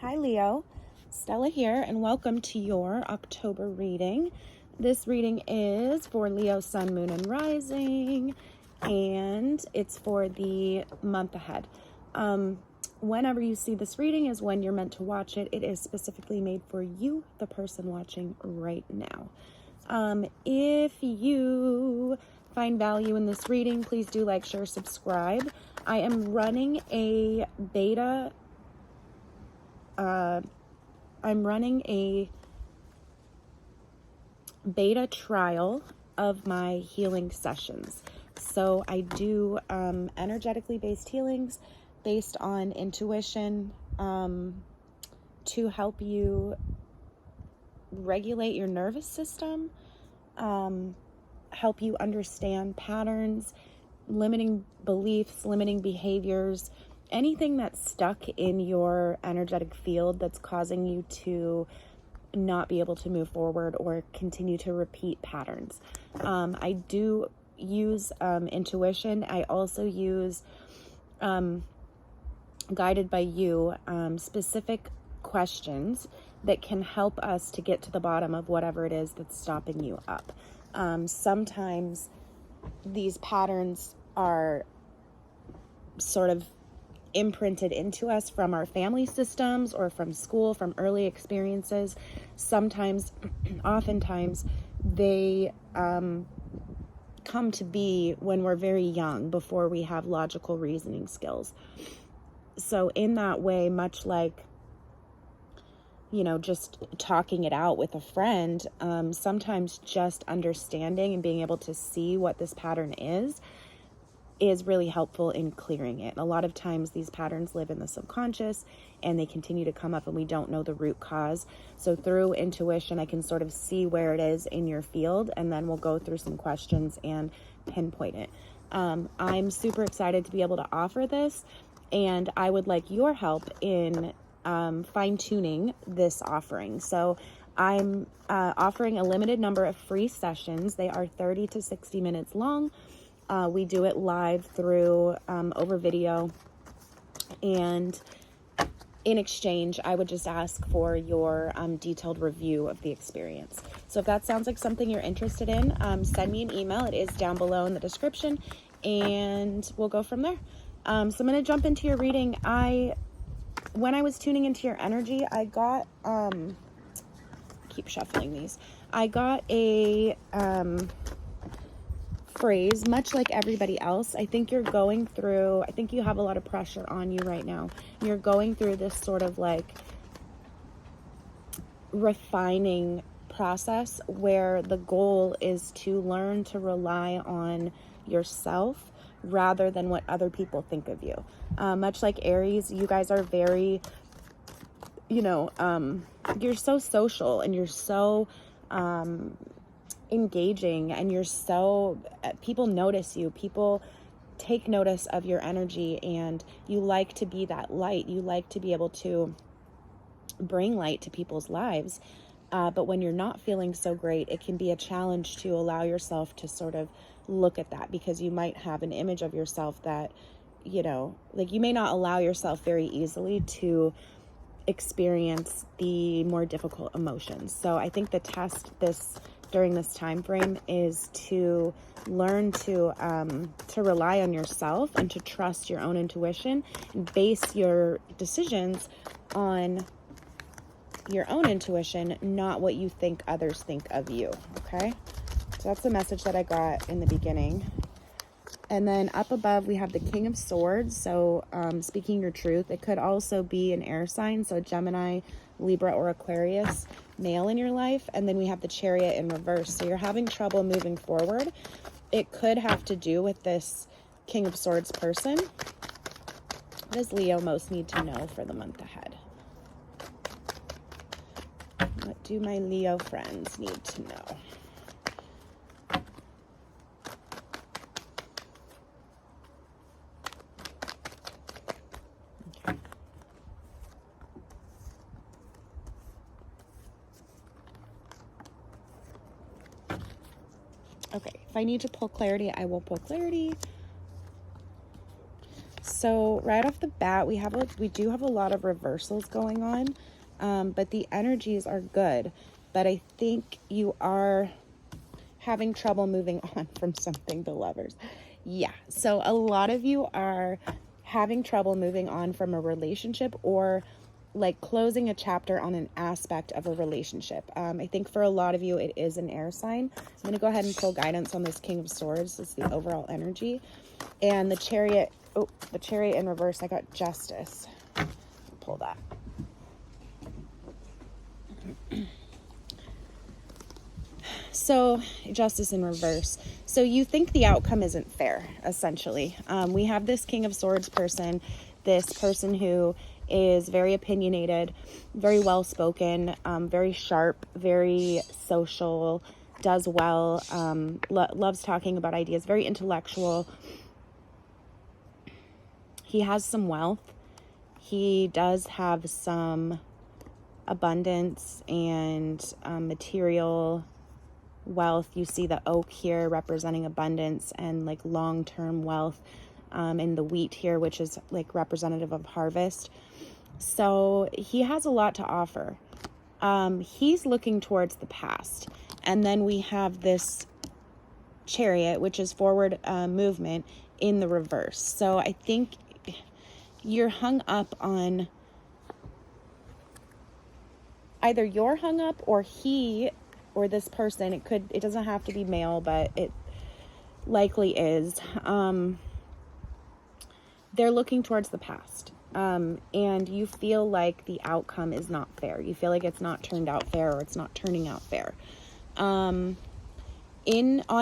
Hi Leo, Stella here, and welcome to your October reading. This reading is for Leo, Sun, Moon, and Rising, and it's for the month ahead. Whenever you see this reading is when you're meant to watch it. It is specifically made for you, the person watching right now. If you find value in this reading, please do like, share, subscribe. I am running a beta trial of my healing sessions. So I do energetically based healings based on intuition to help you regulate your nervous system, help you understand patterns, limiting beliefs, limiting behaviors, anything that's stuck in your energetic field that's causing you to not be able to move forward or continue to repeat patterns. I do use intuition. I also use guided by you specific questions that can help us to get to the bottom of whatever it is that's stopping you up. Sometimes these patterns are sort of imprinted into us from our family systems or from school, from early experiences. Oftentimes, they come to be when we're very young, before we have logical reasoning skills. So in that way, much like, just talking it out with a friend, sometimes just understanding and being able to see what this pattern is really helpful in clearing it. A lot of times these patterns live in the subconscious and they continue to come up and we don't know the root cause. So through intuition, I can sort of see where it is in your field, and then we'll go through some questions and pinpoint it. I'm super excited to be able to offer this, and I would like your help in fine-tuning this offering. So I'm offering a limited number of free sessions. They are 30 to 60 minutes long. We do it live through over video, and in exchange, I would just ask for your detailed review of the experience. So if that sounds like something you're interested in, send me an email. It is down below in the description, and we'll go from there. So I'm going to jump into your reading. When I was tuning into your energy, I got, keep shuffling these. I got a phrase, much like everybody else. I think you have a lot of pressure on you right now. You're going through this sort of like refining process where the goal is to learn to rely on yourself rather than what other people think of you. Much like Aries, you guys are very, you're so social, and you're so engaging, and people notice you. People take notice of your energy, and you like to be that light. You like to be able to bring light to people's lives. But when you're not feeling so great, it can be a challenge to allow yourself to sort of look at that, because you might have an image of yourself that, you may not allow yourself very easily to experience the more difficult emotions. So I think the test during this time frame is to learn to rely on yourself and to trust your own intuition and base your decisions on your own intuition, not what you think others think of you. Okay, so that's the message that I got in the beginning. And then up above we have the King of Swords. So speaking your truth. It could also be an air sign, so Gemini, Libra, or Aquarius male in your life. And then we have the Chariot in reverse. So you're having trouble moving forward. It could have to do with this King of Swords person. What does Leo most need to know for the month ahead? What do my Leo friends need to know? Okay, if I need to pull clarity, I will pull clarity. So right off the bat, we do have a lot of reversals going on, but the energies are good. But I think you are having trouble moving on from something, the Lovers. Yeah, so a lot of you are having trouble moving on from a relationship, or like closing a chapter on an aspect of a relationship. I think for a lot of you, it is an air sign. I'm going to go ahead and pull guidance on this King of Swords. It's the overall energy. And the Chariot, the Chariot in reverse, I got Justice. Pull that. So, Justice in reverse. So you think the outcome isn't fair, essentially. We have this King of Swords person, this person who is very opinionated, very well-spoken, very sharp, very social, does well, loves talking about ideas, very intellectual. He has some wealth. He does have some abundance and material wealth. You see the oak here representing abundance and like long-term wealth, and the wheat here, which is like representative of harvest. So he has a lot to offer. He's looking towards the past. And then we have this Chariot, which is forward movement in the reverse. So I think you're hung up on, either you're hung up or he or this person, it doesn't have to be male, but it likely is. They're looking towards the past. And you feel like the outcome is not fair. You feel like it's not turned out fair, or it's not turning out fair. On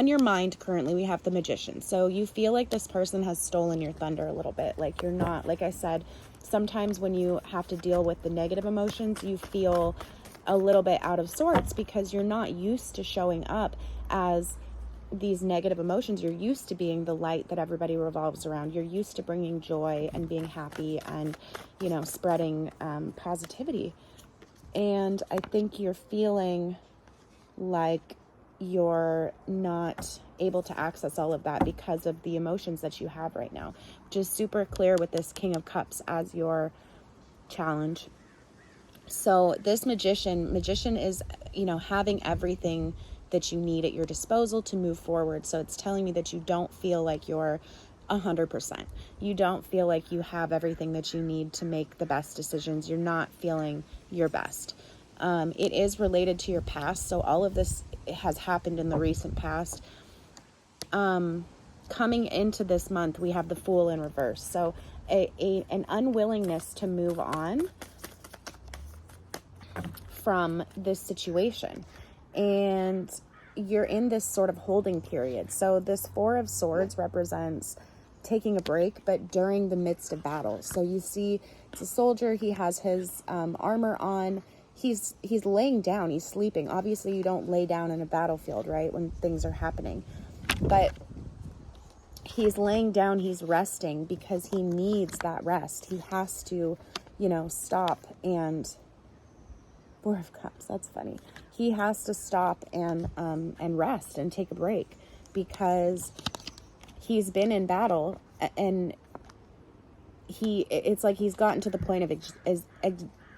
your mind currently, we have the Magician. So you feel like this person has stolen your thunder a little bit. Like you're not, like I said, sometimes when you have to deal with the negative emotions, you feel a little bit out of sorts because you're not used to showing up as these negative emotions. You're used to being the light that everybody revolves around. You're used to bringing joy and being happy and, spreading positivity. And I think you're feeling like you're not able to access all of that because of the emotions that you have right now, which is super clear with this King of Cups as your challenge. So this magician is, having everything that you need at your disposal to move forward. So it's telling me that you don't feel like you're 100%. You don't feel like you have everything that you need to make the best decisions. You're not feeling your best. It is related to your past. So all of this has happened in the recent past. Coming into this month, we have the Fool in reverse. So an unwillingness to move on from this situation. And you're in this sort of holding period. So this Four of Swords represents taking a break, but during the midst of battle. So you see it's a soldier. He has his armor on. He's laying down. He's sleeping. Obviously, you don't lay down in a battlefield, right, when things are happening. But he's laying down. He's resting because he needs that rest. He has to, stop and... Four of Cups, that's funny. He has to stop and rest and take a break because he's been in battle, and it's like he's gotten to the point of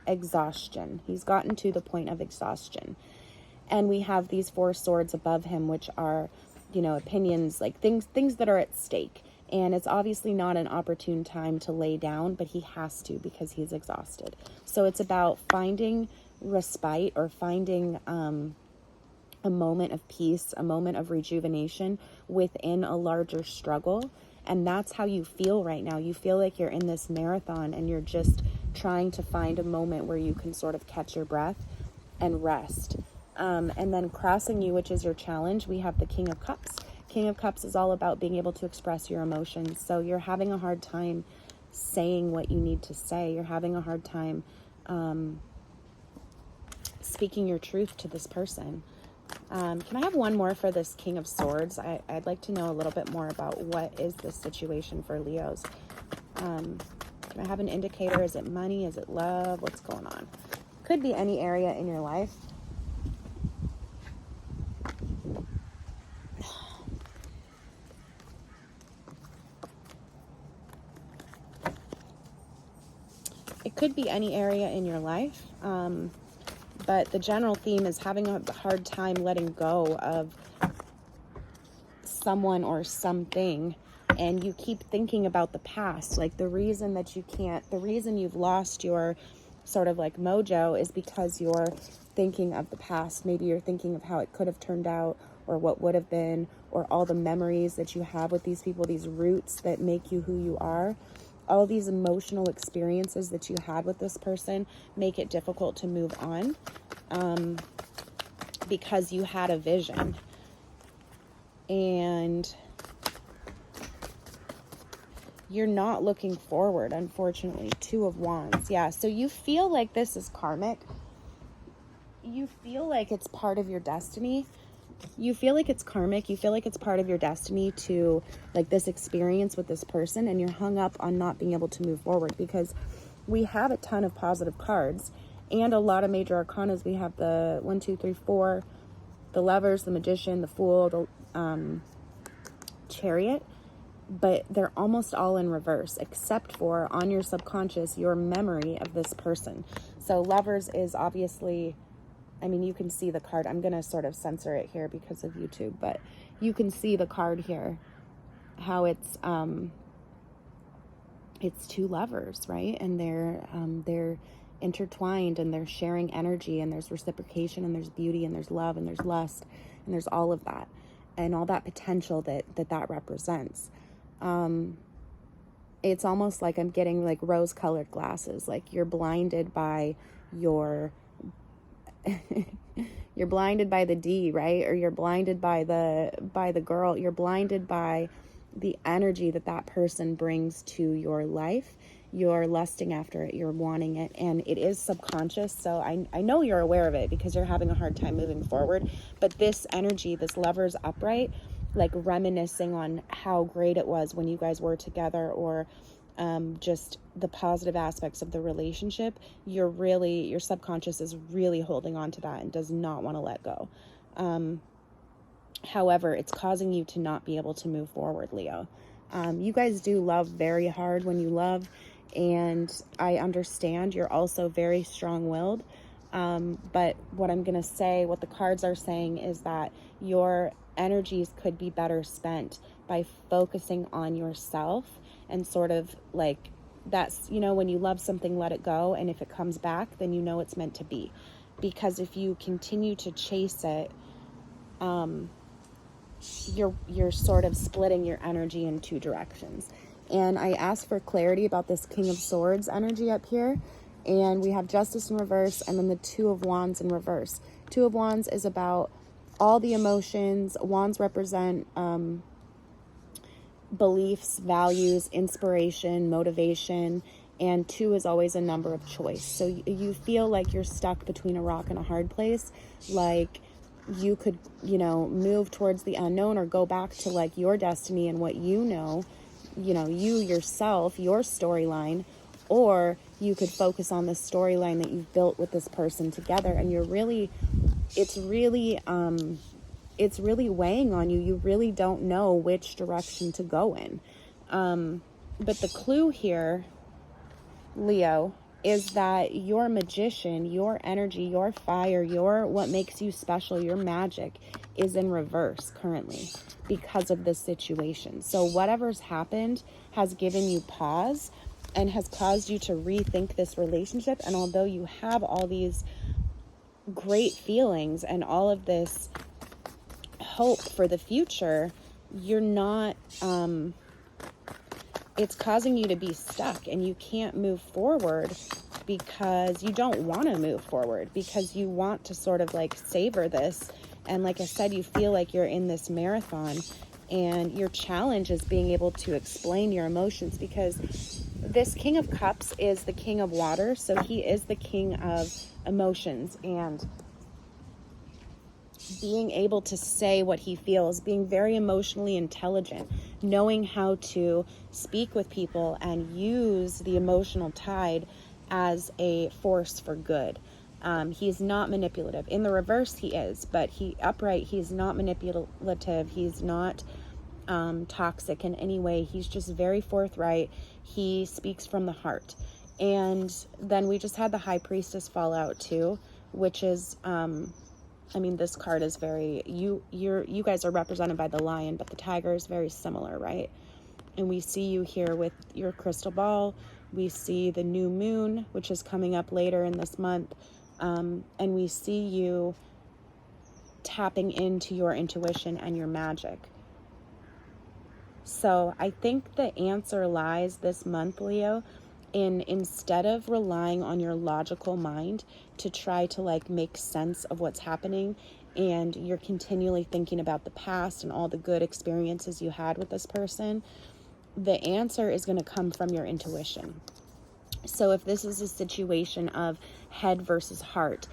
exhaustion. He's gotten to the point of exhaustion. And we have these Four Swords above him, which are, opinions, like things that are at stake. And it's obviously not an opportune time to lay down, but he has to because he's exhausted. So it's about finding respite or finding a moment of peace, a moment of rejuvenation within a larger struggle. And that's how you feel right now. You feel like you're in this marathon and you're just trying to find a moment where you can sort of catch your breath and rest. And then crossing you, which is your challenge, we have the King of Cups. King of Cups is all about being able to express your emotions. So you're having a hard time saying what you need to say. You're having a hard time speaking your truth to this person. Can I have one more for this King of Swords? I'd like to know a little bit more about what is this situation for Leos. Can I have an indicator? Is it money? Is it love? What's going on? Could be any area in your life. Could be any area in your life, but the general theme is having a hard time letting go of someone or something, and you keep thinking about the past. Like the reason you've lost your sort of like mojo is because you're thinking of the past. Maybe you're thinking of how it could have turned out, or what would have been, or all the memories that you have with these people, these roots that make you who you are. All these emotional experiences that you had with this person make it difficult to move on, because you had a vision. And you're not looking forward, unfortunately. 2 of Wands. Yeah, so you feel like this is karmic. You feel like it's part of your destiny. You feel like it's karmic. You feel like it's part of your destiny to, like, this experience with this person, and you're hung up on not being able to move forward, because we have a ton of positive cards and a lot of major arcanas. We have the 1, 2, 3, 4, the Lovers, the Magician, the Fool, the Chariot, but they're almost all in reverse, except for, on your subconscious, your memory of this person. So Lovers is obviously, I mean, you can see the card. I'm going to sort of censor it here because of YouTube, but you can see the card here, how it's 2 lovers, right? And they're intertwined, and they're sharing energy, and there's reciprocation, and there's beauty, and there's love, and there's lust, and there's all of that, and all that potential that represents. It's almost like I'm getting like rose-colored glasses. Like you're blinded by you're blinded by the D, right? Or you're blinded by the girl. You're blinded by the energy that person brings to your life. You're lusting after it. You're wanting it. And it is subconscious. So I know you're aware of it because you're having a hard time moving forward. But this energy, this Lover's upright, like reminiscing on how great it was when you guys were together, or just the positive aspects of the relationship, your subconscious is really holding on to that and does not want to let go. However, it's causing you to not be able to move forward, Leo. You guys do love very hard when you love, and I understand you're also very strong-willed. But what I'm going to say, what the cards are saying, is that your energies could be better spent by focusing on yourself, and sort of like, that's, you know, when you love something, let it go. And if it comes back, then you know it's meant to be. Because if you continue to chase it, you're sort of splitting your energy in 2 directions. And I asked for clarity about this King of Swords energy up here. And we have Justice in reverse, and then the 2 of Wands in reverse. 2 of Wands is about all the emotions. Wands represent beliefs, values, inspiration, motivation, and 2 is always a number of choice. So you feel like you're stuck between a rock and a hard place. Like you could, you know, move towards the unknown, or go back to like your destiny and what you know, you yourself, your storyline, or you could focus on the storyline that you've built with this person together. And it's really weighing on you. You really don't know which direction to go in. But the clue here, Leo, is that your magician, your energy, your fire, what makes you special, your magic is in reverse currently because of this situation. So whatever's happened has given you pause and has caused you to rethink this relationship. And although you have all these great feelings and all of this hope for the future, you're not, it's causing you to be stuck, and you can't move forward because you don't want to move forward, because you want to sort of like savor this. And like I said, you feel like you're in this marathon, and your challenge is being able to explain your emotions, because this King of Cups is the King of Water. So he is the king of emotions, and being able to say what he feels, being very emotionally intelligent, knowing how to speak with people and use the emotional tide as a force for good. He's not manipulative. In the reverse, he is, but he's not manipulative. He's not toxic in any way. He's just very forthright. He speaks from the heart. And then we just had the High Priestess fall out too, which is, this card is very, you guys are represented by the lion, but the tiger is very similar, right? And we see you here with your crystal ball. We see the new moon, which is coming up later in this month. And we see you tapping into your intuition and your magic. So I think the answer lies this month, Leo, in instead of relying on your logical mind to try to like make sense of what's happening, and you're continually thinking about the past and all the good experiences you had with this person, the answer is going to come from your intuition. So if this is a situation of head versus heart,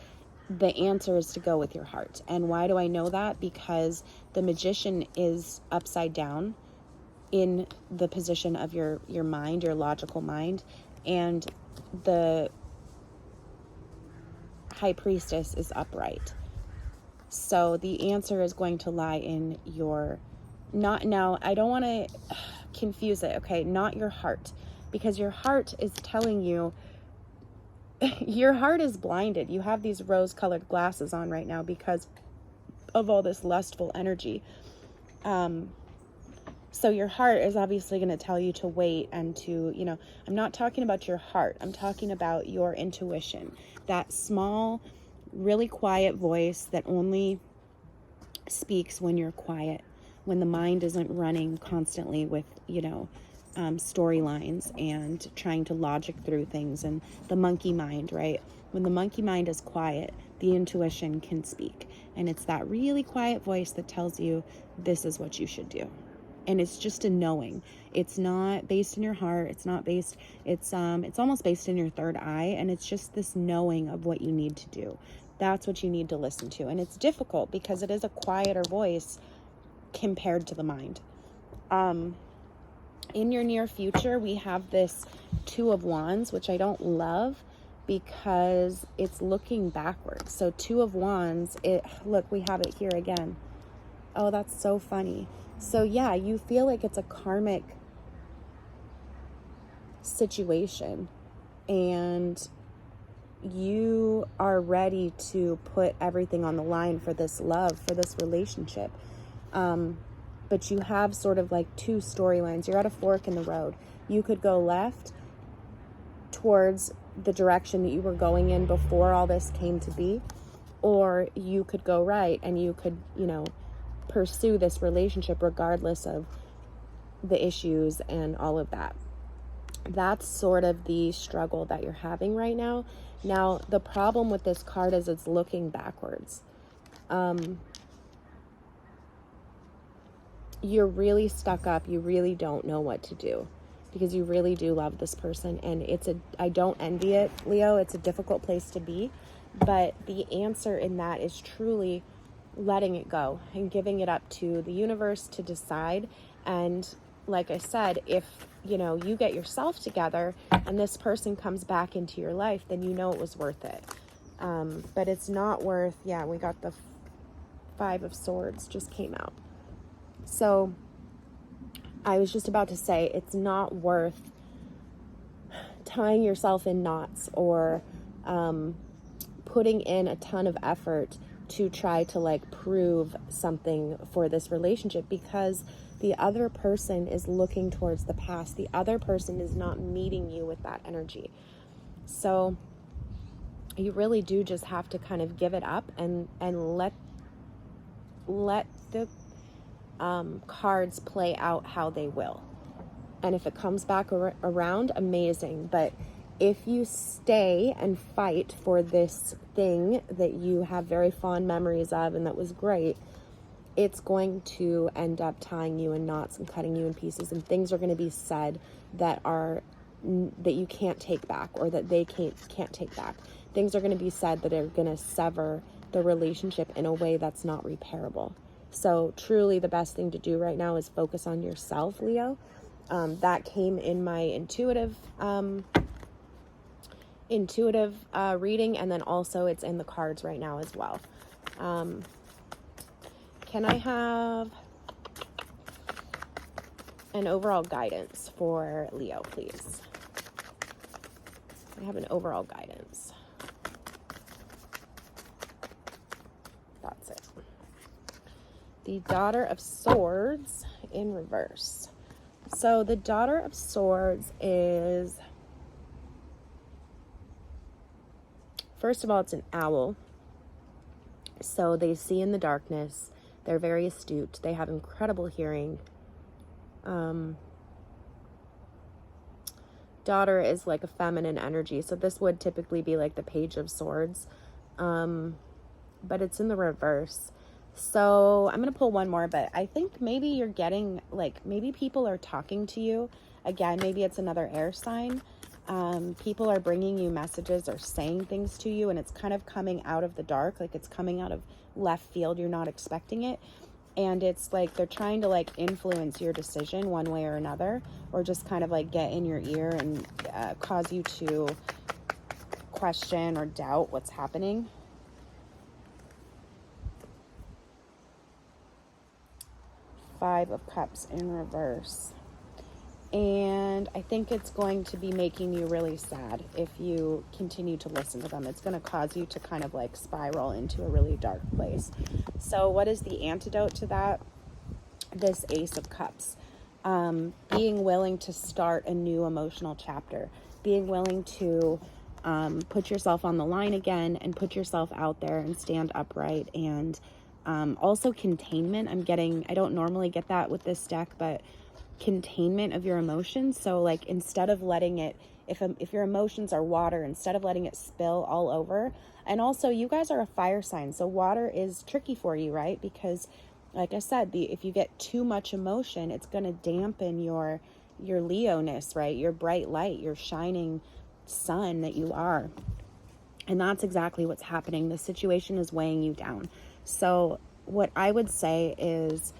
the answer is to go with your heart. And why do I know that? Because the Magician is upside down in the position of your mind, your logical mind, and the High Priestess is upright. So the answer is going to lie in your, not now, I don't want to confuse it, okay? Not your heart, because your heart is telling you, your heart is blinded. You have these rose-colored glasses on right now because of all this lustful energy. So your heart is obviously going to tell you to wait and to, I'm not talking about your heart. I'm talking about your intuition. That small, really quiet voice that only speaks when you're quiet, when the mind isn't running constantly with, storylines and trying to logic through things, and the monkey mind, right? When the monkey mind is quiet, the intuition can speak. And it's that really quiet voice that tells you this is what you should do. And it's just a knowing. It's not based in your heart. It's almost based in your third eye. And it's just this knowing of what you need to do. That's what you need to listen to. And it's difficult because it is a quieter voice compared to the mind. In your near future, we have this Two of Wands, which I don't love because it's looking backwards. So Two of Wands, look, we have it here again. Oh, that's so funny. So yeah, you feel like it's a karmic situation and you are ready to put everything on the line for this love, for this relationship. But you have sort of like two storylines. You're at a fork in the road. You could go left towards the direction that you were going in before all this came to be, or you could go right and you could, pursue this relationship regardless of the issues and all of that. That's sort of the struggle that you're having right now. Now, the problem with this card is it's looking backwards. You're really stuck up. You really don't know what to do because you really do love this person. And I don't envy it, Leo. It's a difficult place to be. But the answer in that is truly letting it go and giving it up to the universe to decide. And like I said, if you get yourself together and this person comes back into your life, then it was worth it. But it's not worth, we got the Five of Swords just came out. So I was just about to say, it's not worth tying yourself in knots or putting in a ton of effort to try to prove something for this relationship, because the other person is looking towards the past. The other person is not meeting you with that energy. So you really do just have to kind of give it up and let the cards play out how they will. And if it comes back around, amazing. But if you stay and fight for this thing that you have very fond memories of and that was great, it's going to end up tying you in knots and cutting you in pieces, and things are going to be said that you can't take back, or that they can't take back. Things are going to be said that are going to sever the relationship in a way that's not repairable. So truly the best thing to do right now is focus on yourself, Leo. That came in my intuitive reading, and then also it's in the cards right now as well. Can I have an overall guidance for Leo, please? I have an overall guidance. That's it. The Daughter of Swords in reverse. So the Daughter of Swords is, first of all, it's an owl. So they see in the darkness. They're very astute. They have incredible hearing. Daughter is like a feminine energy. So this would typically be like the Page of Swords. But it's in the reverse. So I'm going to pull one more, but I think maybe you're getting, like, maybe people are talking to you. Again, maybe it's another air sign. People are bringing you messages or saying things to you, and it's kind of coming out of the dark, like it's coming out of left field. You're not expecting it. And it's like they're trying to like influence your decision one way or another, or just kind of like get in your ear and cause you to question or doubt what's happening. Five of Cups in reverse. And I think it's going to be making you really sad if you continue to listen to them. It's going to cause you to kind of like spiral into a really dark place. So what is the antidote to that? This Ace of Cups. Being willing to start a new emotional chapter. Being willing to put yourself on the line again and put yourself out there and stand upright. And also containment. I don't normally get that with this deck, but containment of your emotions. So like instead of letting it, if your emotions are water, instead of letting it spill all over. And also you guys are a fire sign, so water is tricky for you, right? Because like I said, if you get too much emotion, it's going to dampen your Leo-ness, right? Your bright light, your shining sun that you are. And that's exactly what's happening. The situation is weighing you down. So what I would say is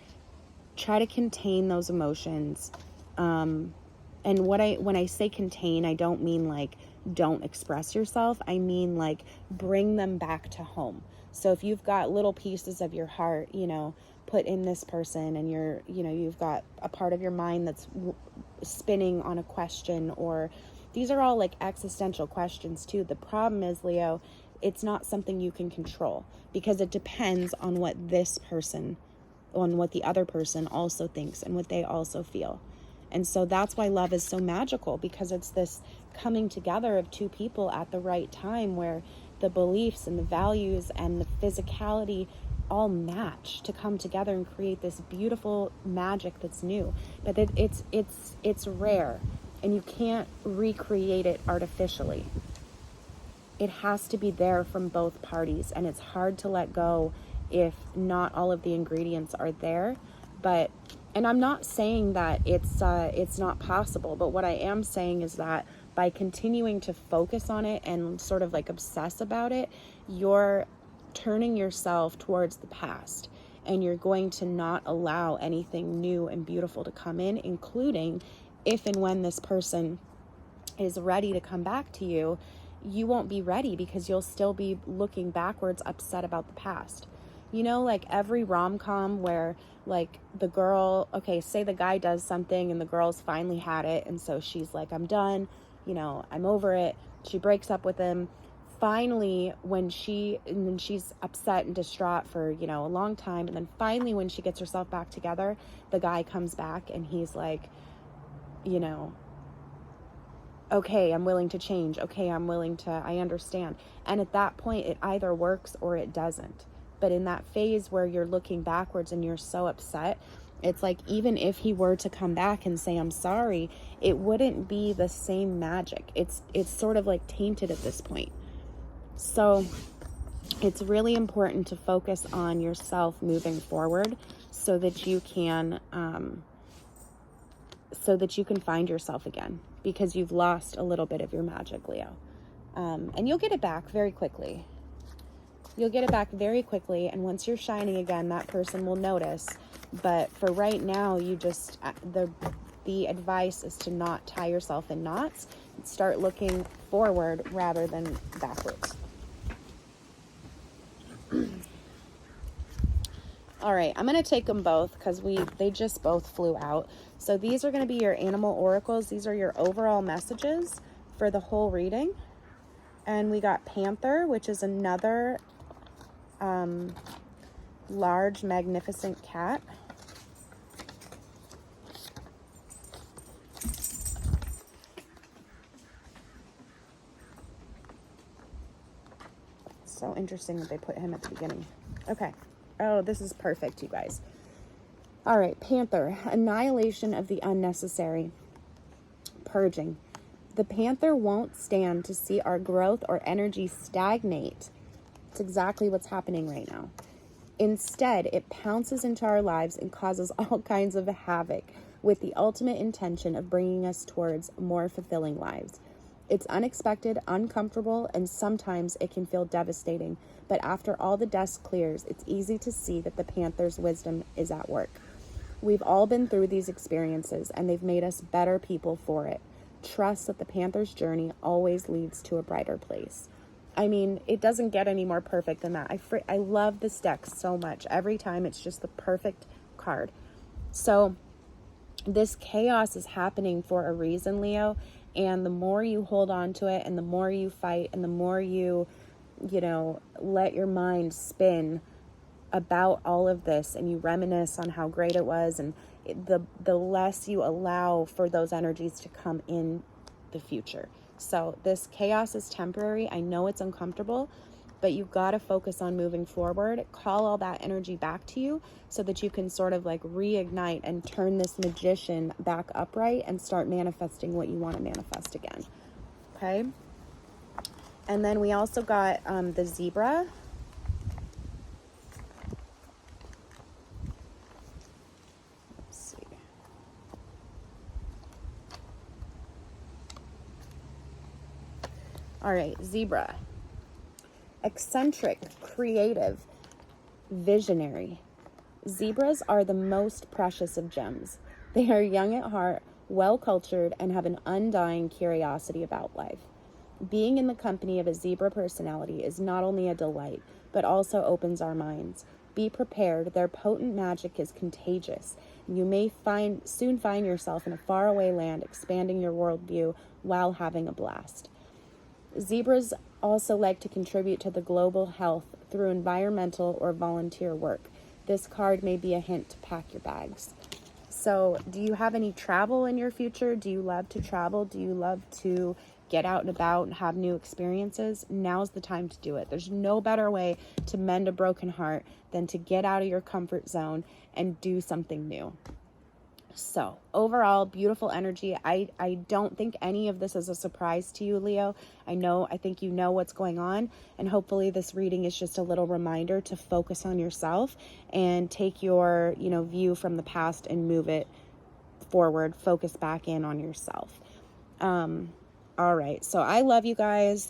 try to contain those emotions. And when I say contain, I don't mean like don't express yourself. I mean like bring them back to home. So if you've got little pieces of your heart, put in this person, and you've got a part of your mind that's spinning on a question, or these are all like existential questions too. The problem is, Leo, it's not something you can control, because it depends on what the other person also thinks and what they also feel. And so that's why love is so magical, because it's this coming together of two people at the right time where the beliefs and the values and the physicality all match to come together and create this beautiful magic that's new. But it's rare, and you can't recreate it artificially. It has to be there from both parties, and it's hard to let go if not all of the ingredients are there. And I'm not saying that it's not possible, but what I am saying is that by continuing to focus on it and sort of like obsess about it, you're turning yourself towards the past, and you're going to not allow anything new and beautiful to come in, including if and when this person is ready to come back to you. You won't be ready because you'll still be looking backwards, upset about the past. Like every rom-com where like the girl, okay, say the guy does something and the girl's finally had it, and so she's like, I'm done, I'm over it. She breaks up with him. Finally, and then she's upset and distraught for, a long time. And then finally, when she gets herself back together, the guy comes back and he's like, okay, I'm willing to change. Okay, I understand. And at that point, it either works or it doesn't. But in that phase where you're looking backwards and you're so upset, it's like even if he were to come back and say, I'm sorry, it wouldn't be the same magic. It's sort of like tainted at this point. So it's really important to focus on yourself moving forward so that you can find yourself again, because you've lost a little bit of your magic, Leo. And you'll get it back very quickly. And once you're shining again, that person will notice. But for right now, you just, the advice is to not tie yourself in knots. Start looking forward rather than backwards. All right, I'm going to take them both because they just both flew out. So these are going to be your animal oracles. These are your overall messages for the whole reading. And we got Panther, which is another large, magnificent cat. So interesting that they put him at the beginning. Okay. Oh, this is perfect, you guys. All right, Panther, annihilation of the unnecessary, purging. The Panther won't stand to see our growth or energy stagnate. It's exactly what's happening right now. Instead, it pounces into our lives and causes all kinds of havoc with the ultimate intention of bringing us towards more fulfilling lives. It's unexpected, uncomfortable, and sometimes it can feel devastating. But after all the dust clears, it's easy to see that the Panther's wisdom is at work. We've all been through these experiences, and they've made us better people for it. Trust that the Panther's journey always leads to a brighter place. I mean, it doesn't get any more perfect than that. I love this deck so much. Every time it's just the perfect card. So this chaos is happening for a reason, Leo. And the more you hold on to it and the more you fight and the more you let your mind spin about all of this and you reminisce on how great it was, and the less you allow for those energies to come in the future. So this chaos is temporary. I know it's uncomfortable, but you've got to focus on moving forward. Call all that energy back to you so that you can sort of like reignite and turn this magician back upright and start manifesting what you want to manifest again. Okay. And then we also got the zebra. Let's see. All right, zebra. Eccentric, creative, visionary. Zebras are the most precious of gems. They are young at heart, well-cultured, and have an undying curiosity about life. Being in the company of a zebra personality is not only a delight, but also opens our minds. Be prepared. Their potent magic is contagious. You may soon find yourself in a faraway land, expanding your worldview while having a blast. Zebras also like to contribute to the global health through environmental or volunteer work. This card may be a hint to pack your bags. So, do you have any travel in your future? Do you love to travel? Do you love to get out and about and have new experiences? Now's the time to do it. There's no better way to mend a broken heart than to get out of your comfort zone and do something new. So overall, beautiful energy. I don't think any of this is a surprise to you, Leo. I think you know what's going on, and hopefully this reading is just a little reminder to focus on yourself and take your, view from the past and move it forward. Focus back in on yourself. All right. So I love you guys.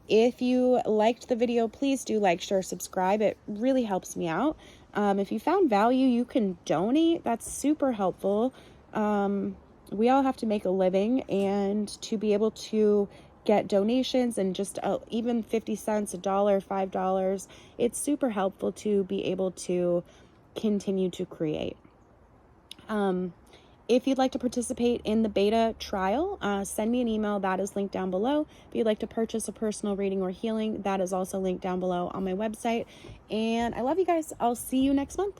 If you liked the video, please do like, share, subscribe. It really helps me out. If you found value, you can donate. That's super helpful. We all have to make a living, and to be able to get donations and just even 50 cents, $1, $5, it's super helpful to be able to continue to create. If you'd like to participate in the beta trial, send me an email. That is linked down below. If you'd like to purchase a personal reading or healing, that is also linked down below on my website. And I love you guys. I'll see you next month.